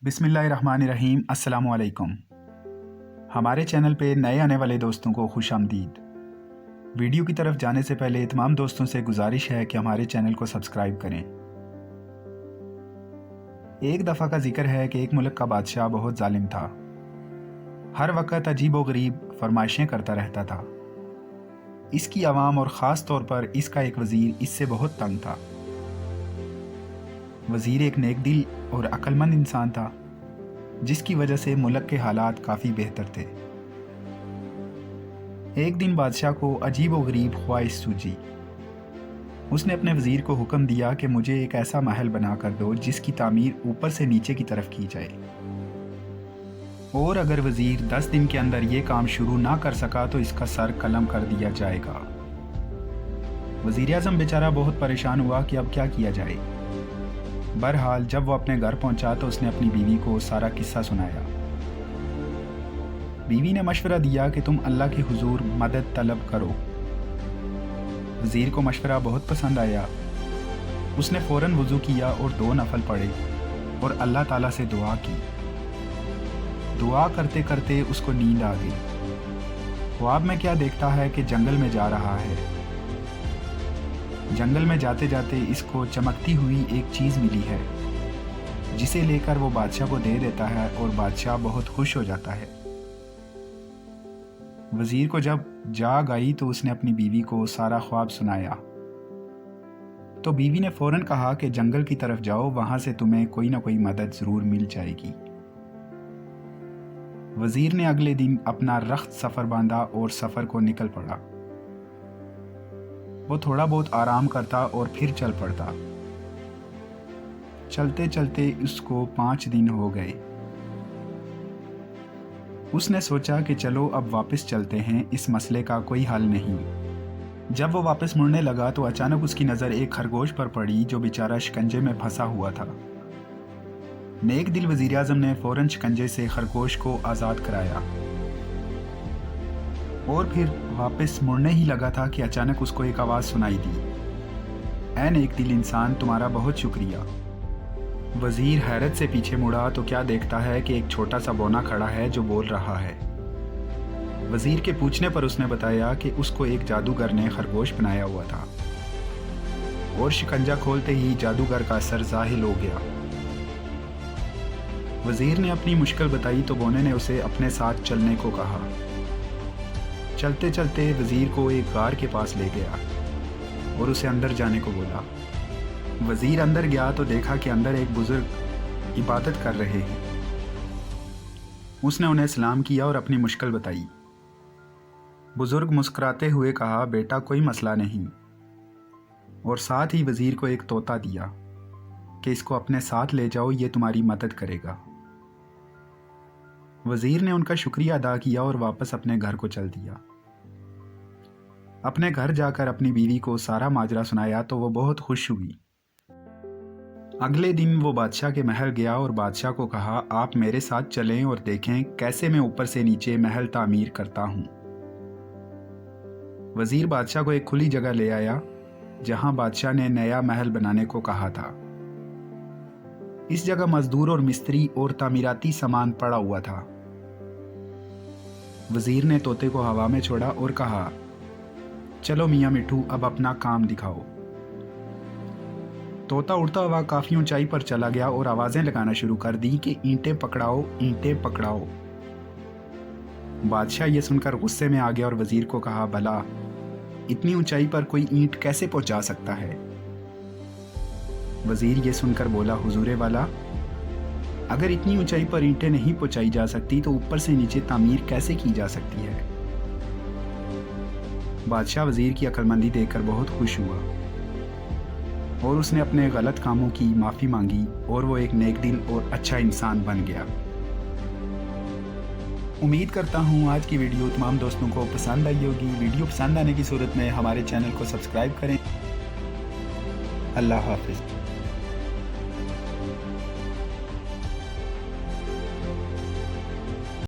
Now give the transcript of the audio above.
बिस्मिल्लाहिर्रहमानिर्रहीम। अस्सलामु अलैकुम। हमारे चैनल पे नए आने वाले दोस्तों को खुश आमदीद। वीडियो की तरफ जाने से पहले तमाम दोस्तों से गुजारिश है कि हमारे चैनल को सब्सक्राइब करें। एक दफ़ा का जिक्र है कि एक मुल्क का बादशाह बहुत जालिम था। हर वक्त अजीब व गरीब फरमाइशें करता रहता था। इसकी आवाम और ख़ास तौर पर इसका एक वज़ीर इससे बहुत तंग था। वज़ीर एक नेक दिल और अक्लमंद इंसान था, जिसकी वजह से मुल्क के हालात काफ़ी बेहतर थे। एक दिन बादशाह को अजीब व गरीब ख्वाहिश सूझी। उसने अपने वज़ीर को हुक्म दिया कि मुझे एक ऐसा महल बना कर दो जिसकी तामीर ऊपर से नीचे की तरफ की जाए, और अगर वज़ीर 10 दिन के अंदर ये काम शुरू ना कर सका तो इसका सर कलम कर दिया जाएगा। वज़ीर आज़म बेचारा बहुत परेशान हुआ कि अब क्या किया जाए। बहरहाल जब वो अपने घर पहुंचा तो उसने अपनी बीवी को सारा किस्सा सुनाया। बीवी ने मशवरा दिया कि तुम अल्लाह के हुजूर मदद तलब करो। वज़ीर को मशवरा बहुत पसंद आया। उसने फ़ौरन वज़ू किया और 2 नफल पढ़े और अल्लाह ताला से दुआ की। दुआ करते करते उसको नींद आ गई। ख्वाब में क्या देखता है कि जंगल में जा रहा है। जंगल में जाते जाते इसको चमकती हुई एक चीज़ मिली है, जिसे लेकर वो बादशाह को दे देता है और बादशाह बहुत खुश हो जाता है। वज़ीर को जब जाग आई तो उसने अपनी बीवी को सारा ख्वाब सुनाया। तो बीवी ने फ़ौरन कहा कि जंगल की तरफ जाओ, वहाँ से तुम्हें कोई ना कोई मदद ज़रूर मिल जाएगी। वज़ीर ने अगले दिन अपना रख्त सफ़र बांधा और सफ़र को निकल पड़ा। वो थोड़ा बहुत आराम करता और फिर चल पड़ता। चलते चलते उसको 5 दिन हो गए। उसने सोचा कि चलो अब वापस चलते हैं, इस मसले का कोई हल नहीं। जब वो वापस मुड़ने लगा तो अचानक उसकी नज़र एक खरगोश पर पड़ी जो बेचारा शिकंजे में फंसा हुआ था। नेक दिल वज़ीर आज़म ने फ़ौरन शिकंजे से खरगोश को आज़ाद कराया और फिर वापस मुड़ने ही लगा था कि अचानक उसको एक आवाज़ सुनाई दी, ऐ नेक दिल इंसान, तुम्हारा बहुत शुक्रिया। वज़ीर हैरत से पीछे मुड़ा तो क्या देखता है कि एक छोटा सा बौना खड़ा है जो बोल रहा है। वज़ीर के पूछने पर उसने बताया कि उसको एक जादूगर ने खरगोश बनाया हुआ था और शिकंजा खोलते ही जादूगर का सर ज़ाहिल हो गया। वज़ीर ने अपनी मुश्किल बताई तो बौने ने उसे अपने साथ चलने को कहा। चलते चलते वज़ीर को एक गार के पास ले गया और उसे अंदर जाने को बोला। वज़ीर अंदर गया तो देखा कि अंदर एक बुज़ुर्ग इबादत कर रहे हैं। उसने उन्हें सलाम किया और अपनी मुश्किल बताई। बुज़ुर्ग मुस्कुराते हुए कहा, बेटा कोई मसला नहीं, और साथ ही वज़ीर को एक तोता दिया कि इसको अपने साथ ले जाओ, ये तुम्हारी मदद करेगा। वज़ीर ने उनका शुक्रिया अदा किया और वापस अपने घर को चल दिया। अपने घर जाकर अपनी बीवी को सारा माजरा सुनाया तो वो बहुत खुश हुई। अगले दिन वो बादशाह के महल गया और बादशाह को कहा, आप मेरे साथ चलें और देखें कैसे मैं ऊपर से नीचे महल तामीर करता हूँ। वज़ीर बादशाह को एक खुली जगह ले आया जहाँ बादशाह ने नया महल बनाने को कहा था। इस जगह मजदूर और मिस्त्री और तामीराती सामान पड़ा हुआ था। वज़ीर ने तोते को हवा में छोड़ा और कहा, चलो मियाँ मिठू, अब अपना काम दिखाओ। तोता उड़ता हुआ काफ़ी ऊंचाई पर चला गया और आवाज़ें लगाना शुरू कर दी कि ईंटें पकड़ाओ, ईंटें पकड़ाओ। बादशाह ये सुनकर गुस्से में आ गया और वज़ीर को कहा, भला इतनी ऊंचाई पर कोई ईंट कैसे पहुंचा सकता है। वज़ीर ये सुनकर बोला, हुजूरे वाला, अगर इतनी ऊंचाई पर ईंटें नहीं पहुंचाई जा सकती तो ऊपर से नीचे तामीर कैसे की जा सकती है। बादशाह वज़ीर की अक्लमंदी देखकर बहुत खुश हुआ और उसने अपने गलत कामों की माफ़ी मांगी और वो एक नेक दिल और अच्छा इंसान बन गया। उम्मीद करता हूँ आज की वीडियो तमाम दोस्तों को पसंद आई होगी। वीडियो पसंद आने की सूरत में हमारे चैनल को सब्सक्राइब करें। अल्लाह हाफ़िज़।